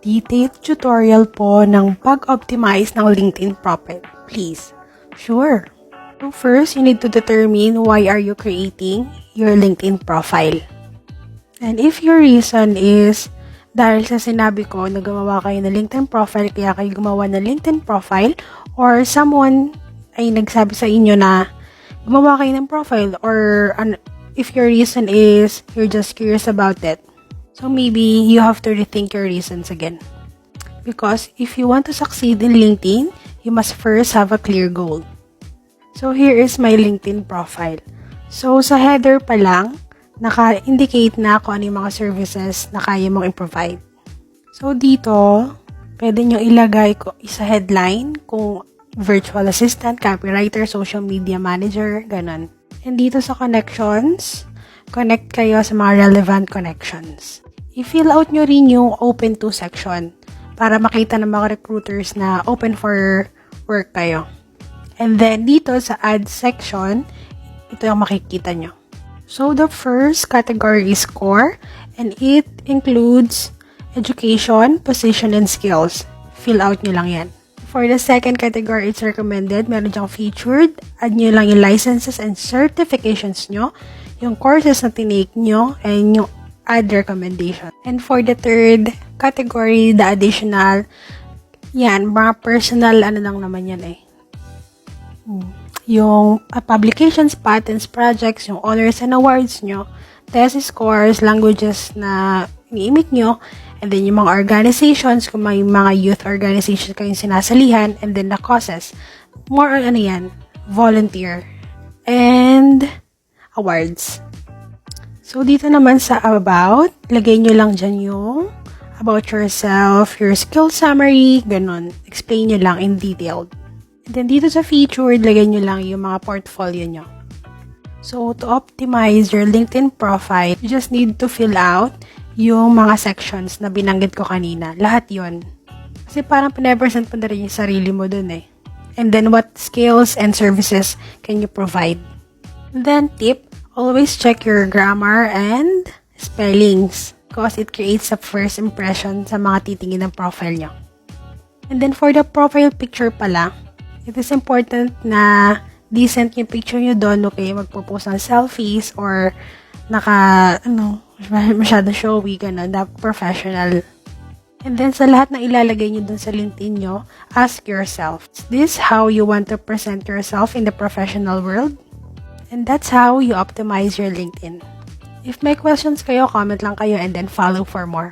detailed tutorial po ng pag-optimize ng LinkedIn profile, please. Sure. So first, you need to determine why are you creating your LinkedIn profile. And if your reason is dahil sa sinabi ko na gumawa kayo ng LinkedIn profile, kaya kayo gumawa ng LinkedIn profile, or someone ay nagsabi sa inyo na gumawa kayo ng profile, or if your reason is you're just curious about it, so maybe you have to rethink your reasons again. Because if you want to succeed in LinkedIn, you must first have a clear goal. So here is my LinkedIn profile. So sa header pa lang, naka-indicate na kung ano yung mga services na kaya mong i-provide. So dito, pwede nyo ilagay ko sa headline kung virtual assistant, copywriter, social media manager, ganun. And dito sa connections, connect kayo sa mga relevant connections. I-fill out nyo rin yung open to section para makita ng mga recruiters na open for work kayo. And then dito sa add section, ito yung makikita nyo. So the first category is core, and it includes education, position, and skills. Fill out nyo lang yan. For the second category, it's recommended. Meron dyang featured. Add nyo lang yung licenses and certifications nyo, yung courses na tinake nyo, and yung add recommendation. And for the third category, the additional, yan, mga personal, ano lang naman yan eh. Yung publications, patents, projects, yung honors and awards nyo, test scores, languages na ini-imik nyo, and then yung mga organizations, kung may mga youth organizations kayong sinasalihan, and then the causes. More on ano yan, volunteer, and awards. So, dito naman sa about, lagay nyo lang dyan yung about yourself, your skill summary, ganun. Explain nyo lang in detail. And then dito sa featured, lagay nyo lang yung mga portfolio nyo. So, to optimize your LinkedIn profile, you just need to fill out yung mga sections na binanggit ko kanina. Lahat yon. Kasi parang pinapresent mo na rin yung sarili mo dun eh. And then, what skills and services can you provide? And then, tip, always check your grammar and spellings because it creates a first impression sa mga titingin ng profile nyo. And then, for the profile picture pala, it is important na decent yung picture nyo doon, okay? Magpo-post ng selfies or masyado showy, gano'n, professional. And then, sa lahat na ilalagay nyo doon sa LinkedIn nyo, ask yourself, is this how you want to present yourself in the professional world? And that's how you optimize your LinkedIn. If may questions kayo, comment lang kayo and then follow for more.